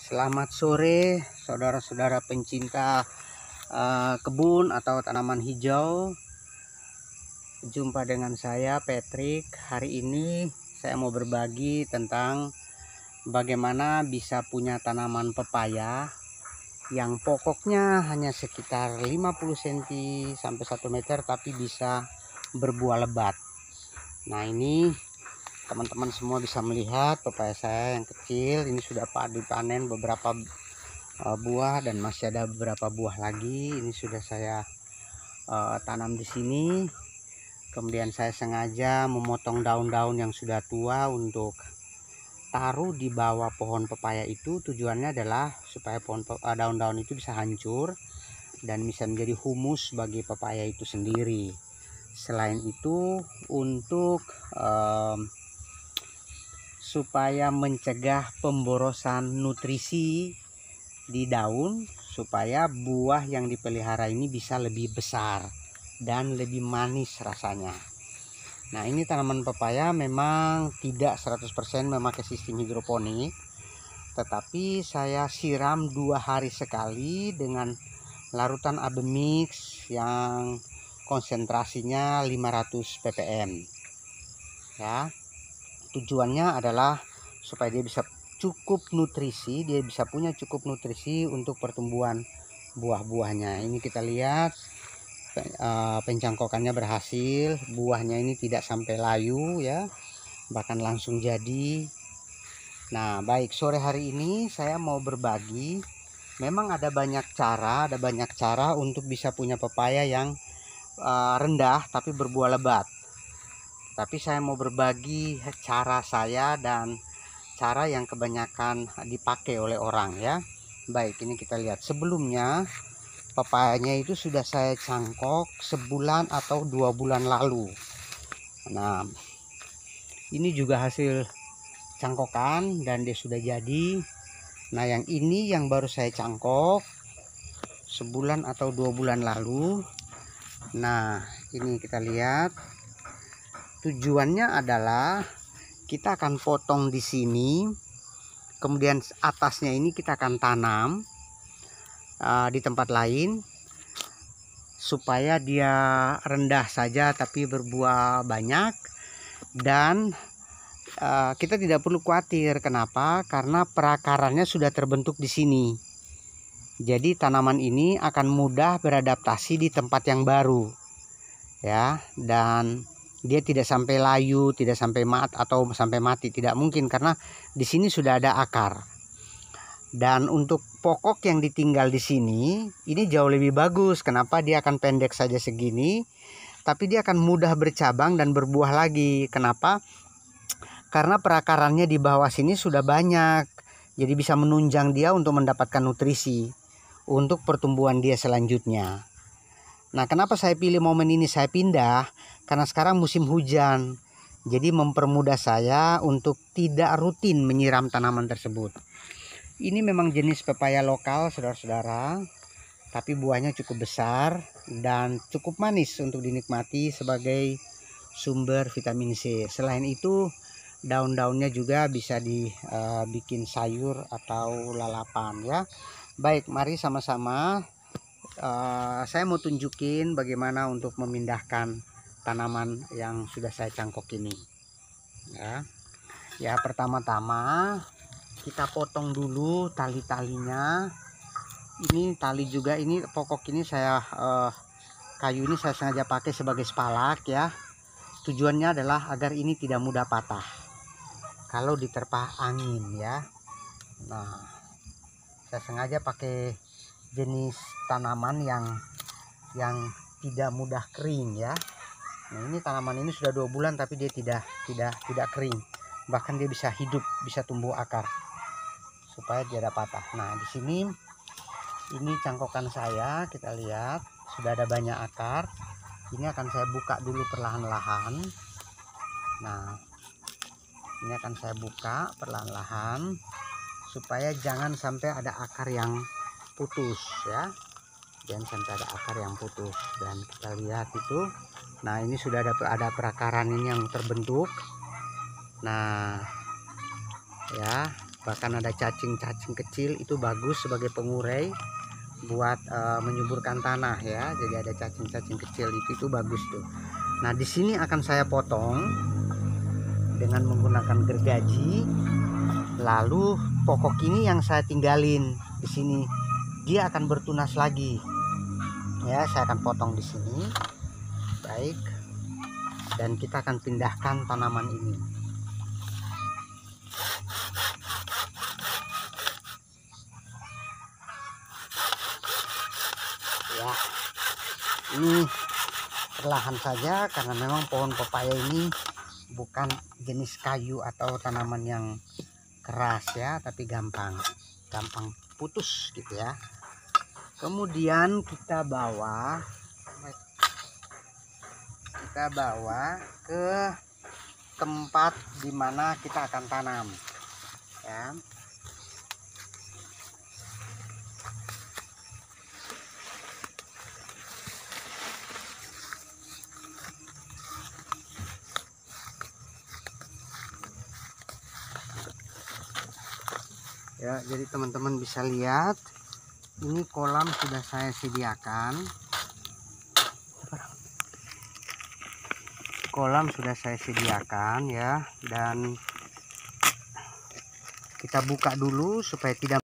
Selamat sore saudara-saudara pencinta kebun atau tanaman hijau. Jumpa dengan saya Patrick. Hari ini saya mau berbagi tentang bagaimana bisa punya tanaman pepaya yang pokoknya hanya sekitar 50 cm sampai 1 meter tapi bisa berbuah lebat. Nah, ini teman-teman semua bisa melihat pepaya saya yang kecil ini sudah dipanen beberapa buah dan masih ada beberapa buah lagi. Ini sudah saya tanam di sini. Kemudian saya sengaja memotong daun-daun yang sudah tua untuk taruh di bawah pohon pepaya itu. Tujuannya adalah supaya daun-daun itu bisa hancur dan bisa menjadi humus bagi pepaya itu sendiri. Selain itu untuk supaya mencegah pemborosan nutrisi di daun, supaya buah yang dipelihara ini bisa lebih besar dan lebih manis rasanya. Nah, ini tanaman pepaya memang tidak 100% memakai sistem hidroponik, tetapi saya siram 2 hari sekali dengan larutan Abemix yang konsentrasinya 500 ppm ya. Tujuannya adalah supaya dia bisa cukup nutrisi, dia bisa punya cukup nutrisi untuk pertumbuhan buah-buahnya. Ini kita lihat pencangkokannya berhasil, buahnya ini tidak sampai layu ya, bahkan langsung jadi. Nah, baik, sore hari ini saya mau berbagi. Memang ada banyak cara untuk bisa punya pepaya yang rendah tapi berbuah lebat. Tapi saya mau berbagi cara saya dan cara yang kebanyakan dipakai oleh orang ya. Baik, ini kita lihat. Sebelumnya pepayanya itu sudah saya cangkok sebulan atau 2 bulan lalu. Nah, ini juga hasil cangkokan dan dia sudah jadi. Nah, yang ini yang baru saya cangkok sebulan atau 2 bulan lalu. Nah, ini kita lihat. Tujuannya adalah kita akan potong di sini, kemudian atasnya ini kita akan tanam di tempat lain supaya dia rendah saja tapi berbuah banyak. Dan kita tidak perlu khawatir. Kenapa? Karena perakarannya sudah terbentuk di sini. Jadi tanaman ini akan mudah beradaptasi di tempat yang baru ya, dan dia tidak sampai layu, tidak sampai mati, tidak mungkin karena di sini sudah ada akar. Dan untuk pokok yang ditinggal di sini ini jauh lebih bagus. Kenapa? Dia akan pendek saja segini, tapi dia akan mudah bercabang dan berbuah lagi. Kenapa? Karena perakarannya di bawah sini sudah banyak, jadi bisa menunjang dia untuk mendapatkan nutrisi untuk pertumbuhan dia selanjutnya. Nah, kenapa saya pilih momen ini saya pindah? Karena sekarang musim hujan. Jadi mempermudah saya untuk tidak rutin menyiram tanaman tersebut. Ini memang jenis pepaya lokal, saudara-saudara. Tapi buahnya cukup besar dan cukup manis untuk dinikmati sebagai sumber vitamin C. Selain itu, daun-daunnya juga bisa dibikin sayur atau lalapan ya. Baik, mari sama-sama saya mau tunjukin bagaimana untuk memindahkan tanaman yang sudah saya cangkok ini ya. Pertama-tama kita potong dulu tali-talinya. Ini tali juga, ini pokok ini saya kayu ini saya sengaja pakai sebagai spalak ya. Tujuannya adalah agar ini tidak mudah patah kalau diterpa angin ya. Nah, saya sengaja pakai jenis tanaman yang tidak mudah kering ya. Nah, ini tanaman ini sudah 2 bulan tapi dia tidak kering, bahkan dia bisa hidup, bisa tumbuh akar supaya tidak patah. Nah, di sini ini cangkokan saya, kita lihat sudah ada banyak akar. Ini akan saya buka dulu perlahan-lahan. Nah, ini akan saya buka perlahan-lahan supaya jangan sampai ada akar yang putus ya, jangan sampai ada akar yang putus. Dan kita lihat itu, nah ini sudah ada perakaran ini yang terbentuk. Nah ya, bahkan ada cacing-cacing kecil, itu bagus sebagai pengurai buat menyuburkan tanah ya. Jadi ada cacing-cacing kecil itu bagus tuh. Nah, di sini akan saya potong dengan menggunakan gergaji. Lalu pokok ini yang saya tinggalin di sini, dia akan bertunas lagi. Ya, saya akan potong di sini. Baik. Dan kita akan pindahkan tanaman ini. Ya, ini perlahan saja karena memang pohon pepaya ini bukan jenis kayu atau tanaman yang keras ya, tapi gampang putus gitu ya. Kemudian kita bawa ke tempat dimana kita akan tanam ya. Ya, jadi teman-teman bisa lihat ini kolam sudah saya sediakan. Ya, dan kita buka dulu supaya tidak